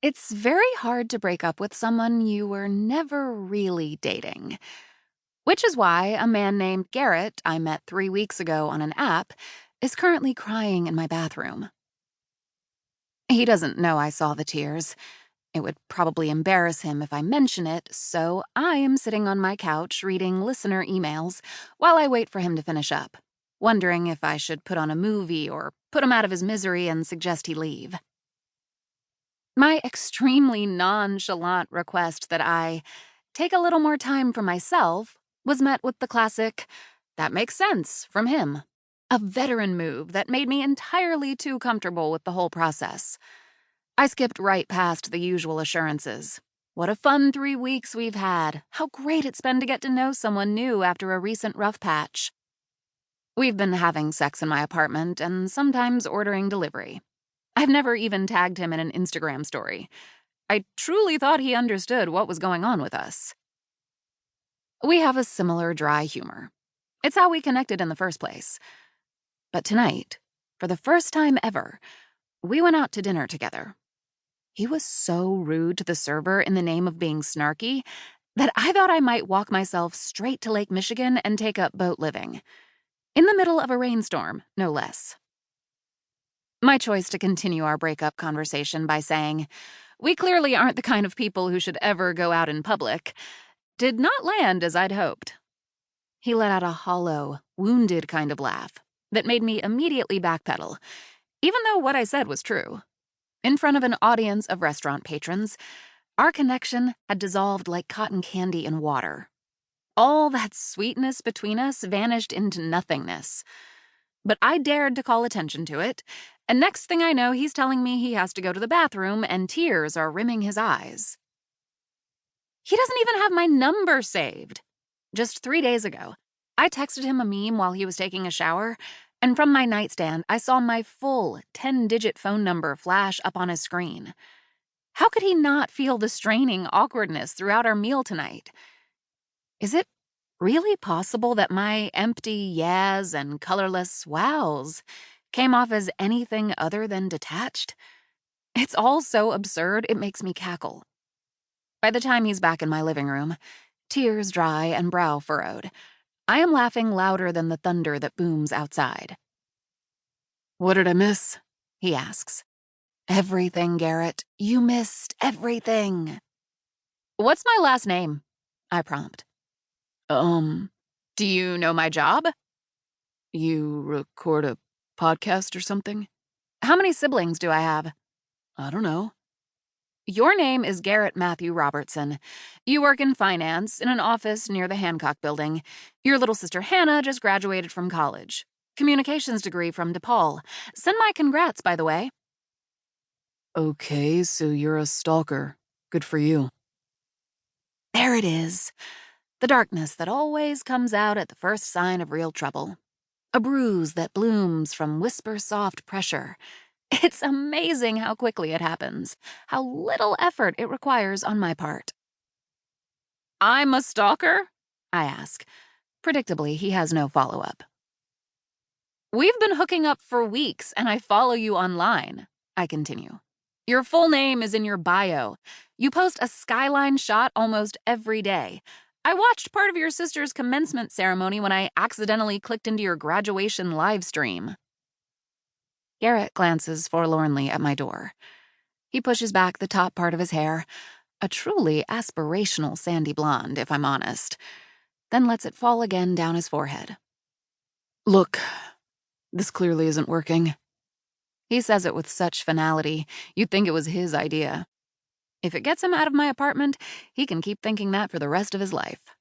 It's very hard to break up with someone you were never really dating. Which is why a man named Garrett I met 3 weeks ago on an app is currently crying in my bathroom. He doesn't know I saw the tears. It would probably embarrass him if I mention it, so I am sitting on my couch reading listener emails while I wait for him to finish up, wondering if I should put on a movie or put him out of his misery and suggest he leave. My extremely nonchalant request that I take a little more time for myself was met with the classic, "That makes sense," from him. A veteran move that made me entirely too comfortable with the whole process. I skipped right past the usual assurances. What a fun 3 weeks we've had. How great it's been to get to know someone new after a recent rough patch. We've been having sex in my apartment and sometimes ordering delivery. I've never even tagged him in an Instagram story. I truly thought he understood what was going on with us. We have a similar dry humor. It's how we connected in the first place. But tonight, for the first time ever, we went out to dinner together. He was so rude to the server in the name of being snarky that I thought I might walk myself straight to Lake Michigan and take up boat living. In the middle of a rainstorm, no less. My choice to continue our breakup conversation by saying, "We clearly aren't the kind of people who should ever go out in public," did not land as I'd hoped. He let out a hollow, wounded kind of laugh that made me immediately backpedal, even though what I said was true. In front of an audience of restaurant patrons, our connection had dissolved like cotton candy in water. All that sweetness between us vanished into nothingness. But I dared to call attention to it, and next thing I know, he's telling me he has to go to the bathroom and tears are rimming his eyes. He doesn't even have my number saved. Just 3 days ago, I texted him a meme while he was taking a shower, and from my nightstand, I saw my full 10-digit phone number flash up on his screen. How could he not feel the straining awkwardness throughout our meal tonight? Is it really possible that my empty yeahs and colorless wows came off as anything other than detached? It's all so absurd, it makes me cackle. By the time he's back in my living room, tears dry and brow furrowed, I am laughing louder than the thunder that booms outside. "What did I miss?" he asks. "Everything, Garrett. You missed everything." "What's my last name?" I prompt. Do you know my job?" "You record a podcast or something?" "How many siblings do I have?" "I don't know." "Your name is Garrett Matthew Robertson. You work in finance in an office near the Hancock Building. Your little sister Hannah just graduated from college. Communications degree from DePaul. Send my congrats, by the way." Okay, so you're a stalker. Good for you. There it is. The darkness that always comes out at the first sign of real trouble. A bruise that blooms from whisper-soft pressure. It's amazing how quickly it happens, how little effort it requires on my part. "I'm a stalker?" I ask. Predictably, he has no follow-up. "We've been hooking up for weeks, and I follow you online," I continue. "Your full name is in your bio. You post a skyline shot almost every day. I watched part of your sister's commencement ceremony when I accidentally clicked into your graduation live stream." Garrett glances forlornly at my door. He pushes back the top part of his hair, a truly aspirational sandy blonde, if I'm honest, then lets it fall again down his forehead. Look, this clearly isn't working. He says it with such finality, you'd think it was his idea. If it gets him out of my apartment, he can keep thinking that for the rest of his life.